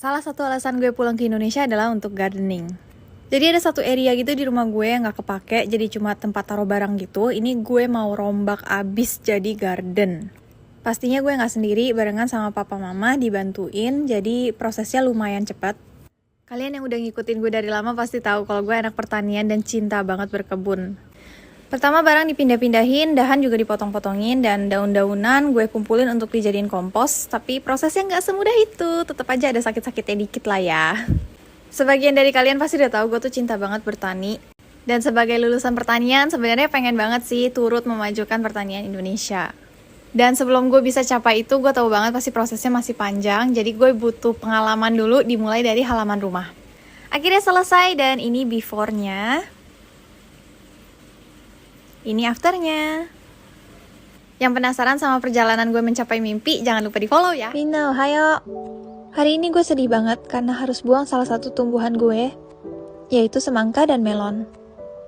Salah satu alasan gue pulang ke Indonesia adalah untuk gardening. Jadi ada satu area gitu di rumah gue yang gak kepake, jadi cuma tempat taruh barang gitu. Ini gue mau rombak abis jadi garden. Pastinya gue gak sendiri, barengan sama papa mama dibantuin, jadi prosesnya lumayan cepat. Kalian yang udah ngikutin gue dari lama pasti tahu kalau gue anak pertanian dan cinta banget berkebun. Pertama barang dipindah-pindahin, dahan juga dipotong-potongin, dan daun-daunan gue kumpulin untuk dijadiin kompos. Tapi prosesnya nggak semudah itu, tetap aja ada sakit-sakitnya dikit lah ya. Sebagian dari kalian pasti udah tahu gue tuh cinta banget bertani. Dan sebagai lulusan pertanian, sebenarnya pengen banget sih turut memajukan pertanian Indonesia. Dan sebelum gue bisa capai itu, gue tahu banget pasti prosesnya masih panjang, jadi gue butuh pengalaman dulu dimulai dari halaman rumah. Akhirnya selesai, dan ini before-nya. Ini afternya. Yang penasaran sama perjalanan gue mencapai mimpi, jangan lupa di follow ya. Mina, hayo. Hari ini gue sedih banget karena harus buang salah satu tumbuhan gue, yaitu semangka dan melon.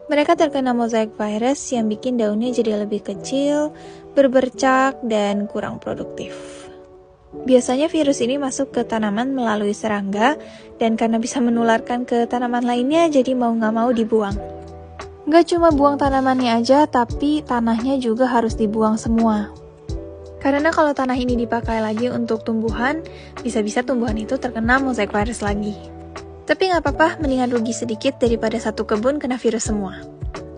Mereka terkena mosaic virus yang bikin daunnya jadi lebih kecil, berbercak, dan kurang produktif. Biasanya virus ini masuk ke tanaman melalui serangga, dan karena bisa menularkan ke tanaman lainnya, jadi mau nggak mau dibuang. Gak cuma buang tanamannya aja, tapi tanahnya juga harus dibuang semua. Karena kalau tanah ini dipakai lagi untuk tumbuhan, bisa-bisa tumbuhan itu terkena mosaic virus lagi. Tapi gak apa-apa, mendingan rugi sedikit daripada satu kebun kena virus semua.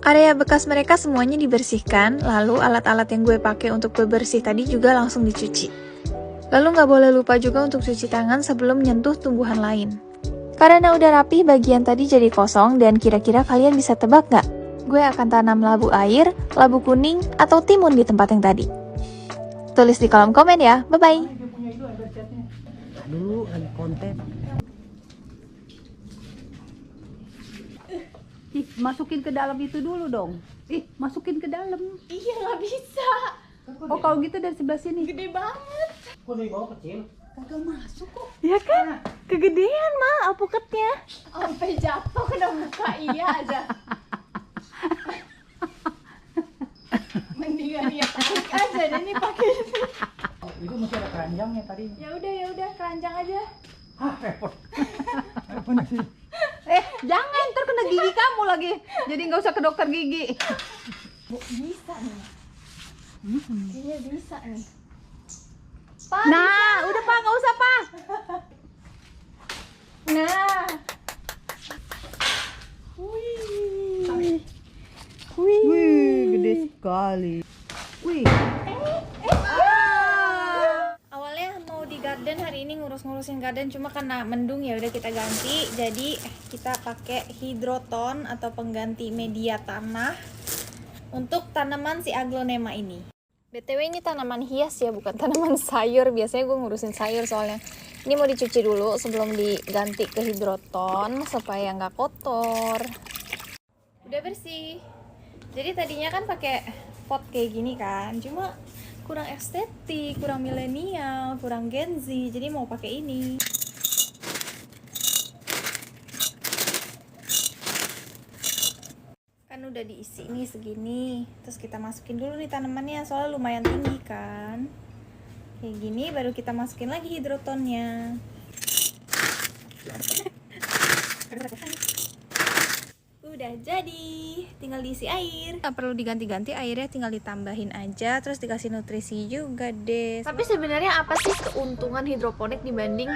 Area bekas mereka semuanya dibersihkan, lalu alat-alat yang gue pakai untuk bebersih tadi juga langsung dicuci. Lalu gak boleh lupa juga untuk cuci tangan sebelum menyentuh tumbuhan lain. Karena udah rapi, bagian tadi jadi kosong, dan kira-kira kalian bisa tebak gak? Gue akan tanam labu air, labu kuning, atau timun di tempat yang tadi. Tulis di kolom komen ya, bye-bye. Dulu ada konten. Masukin ke dalam itu dulu dong. Masukin ke dalam. Iya, nggak bisa. Oh, kalau gitu dari sebelah sini. Gede banget. Kok dari bawah kecil? Kagak masuk kok. Ya kan? Kegedean mah alpukatnya. Sampai jatuh kena muka iya aja. Mendingan dia tarik aja dan ini pakai itu. Itu masih ada keranjangnya tadi. Ya udah keranjang aja. Repot. Mana sih? Jangan, ntar kena gigi kamu lagi. Jadi nggak usah ke dokter gigi. Bisa nih. Kayaknya bisa nih. Nah, udah Pak, nggak usah Pak. Nah. Wih, gede sekali. Wih. Awalnya mau di garden hari ini ngurusin garden, cuma karena mendung ya udah kita ganti. Jadi kita pakai hidroton atau pengganti media tanah untuk tanaman si aglonema ini. BTW ini tanaman hias ya, bukan tanaman sayur. Biasanya gue ngurusin sayur soalnya. Ini mau dicuci dulu sebelum diganti ke hidroton supaya nggak kotor. Udah bersih. Jadi tadinya kan pakai pot kayak gini kan, cuma kurang estetik, kurang milenial, kurang Gen Z. Jadi mau pakai ini. Kan udah diisi nih segini. Terus kita masukin dulu nih tanamannya, soalnya lumayan tinggi kan. Kayak gini baru kita masukin lagi hidrotonnya. Udah jadi, tinggal diisi air. Nggak perlu diganti-ganti airnya, tinggal ditambahin aja, terus dikasih nutrisi juga deh. Tapi sebenarnya apa sih keuntungan hidroponik dibanding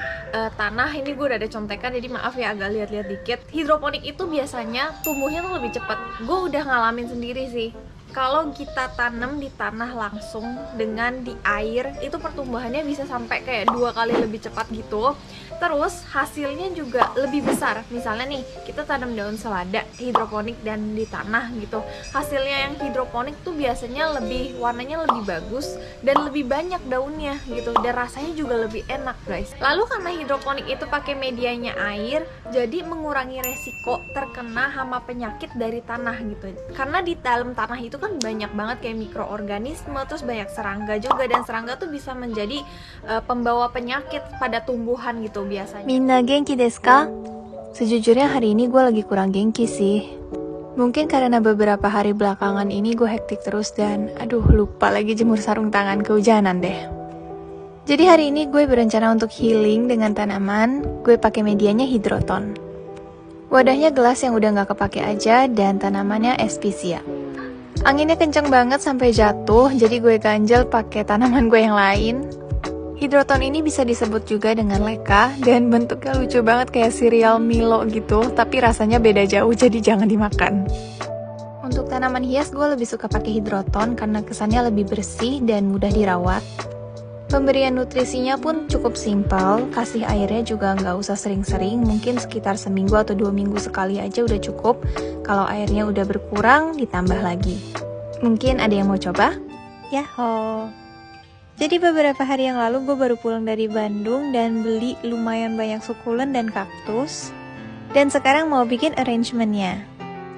tanah? Ini gue udah ada contekan, jadi maaf ya agak lihat-lihat dikit. Hidroponik itu biasanya tumbuhnya tuh lebih cepat. Gue udah ngalamin sendiri sih. Kalau kita tanam di tanah langsung dengan di air, itu pertumbuhannya bisa sampai kayak 2 kali lebih cepat gitu. Terus hasilnya juga lebih besar. Misalnya nih, kita tanam daun selada hidroponik dan di tanah gitu. Hasilnya yang hidroponik tuh biasanya warnanya lebih bagus dan lebih banyak daunnya gitu. Dan rasanya juga lebih enak, guys. Lalu karena hidroponik itu pakai medianya air, jadi mengurangi resiko terkena hama penyakit dari tanah gitu. Karena di dalam tanah itu kan banyak banget kayak mikroorganisme, terus banyak serangga juga, dan serangga tuh bisa menjadi pembawa penyakit pada tumbuhan gitu biasanya. Minna genki desu ka? Sejujurnya hari ini gue lagi kurang genki sih. Mungkin karena beberapa hari belakangan ini gue hektik terus dan lupa lagi jemur sarung tangan kehujanan deh. Jadi hari ini gue berencana untuk healing dengan tanaman. Gue pakai medianya hidroton. Wadahnya gelas yang udah gak kepake aja dan tanamannya Especia. Anginnya kenceng banget sampai jatuh, jadi gue ganjel pakai tanaman gue yang lain. Hidroton ini bisa disebut juga dengan leka dan bentuknya lucu banget kayak cereal Milo gitu, tapi rasanya beda jauh jadi jangan dimakan. Untuk tanaman hias gue lebih suka pakai hidroton karena kesannya lebih bersih dan mudah dirawat. Pemberian nutrisinya pun cukup simpel, kasih airnya juga nggak usah sering-sering, mungkin sekitar seminggu atau 2 minggu sekali aja udah cukup. Kalau airnya udah berkurang, ditambah lagi. Mungkin ada yang mau coba? Yahoo! Jadi beberapa hari yang lalu gue baru pulang dari Bandung dan beli lumayan banyak sukulen dan kaktus. Dan sekarang mau bikin arrangementnya.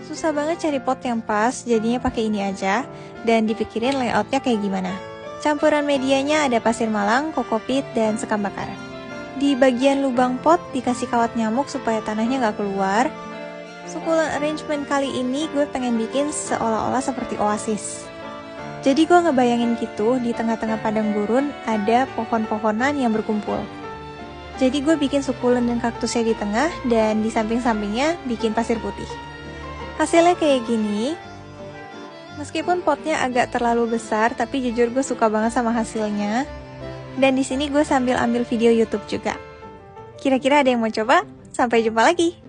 Susah banget cari pot yang pas, jadinya pakai ini aja. Dan dipikirin layoutnya kayak gimana. Campuran medianya ada pasir malang, kokopit, dan sekam bakar. Di bagian lubang pot dikasih kawat nyamuk supaya tanahnya nggak keluar. Sukulen arrangement kali ini gue pengen bikin seolah-olah seperti oasis. Jadi gue ngebayangin gitu, di tengah-tengah padang gurun ada pohon-pohonan yang berkumpul. Jadi gue bikin sukulen dan kaktusnya di tengah, dan di samping-sampingnya bikin pasir putih. Hasilnya kayak gini. Meskipun potnya agak terlalu besar, tapi jujur gue suka banget sama hasilnya. Dan di sini gue sambil ambil video YouTube juga. Kira-kira ada yang mau coba? Sampai jumpa lagi.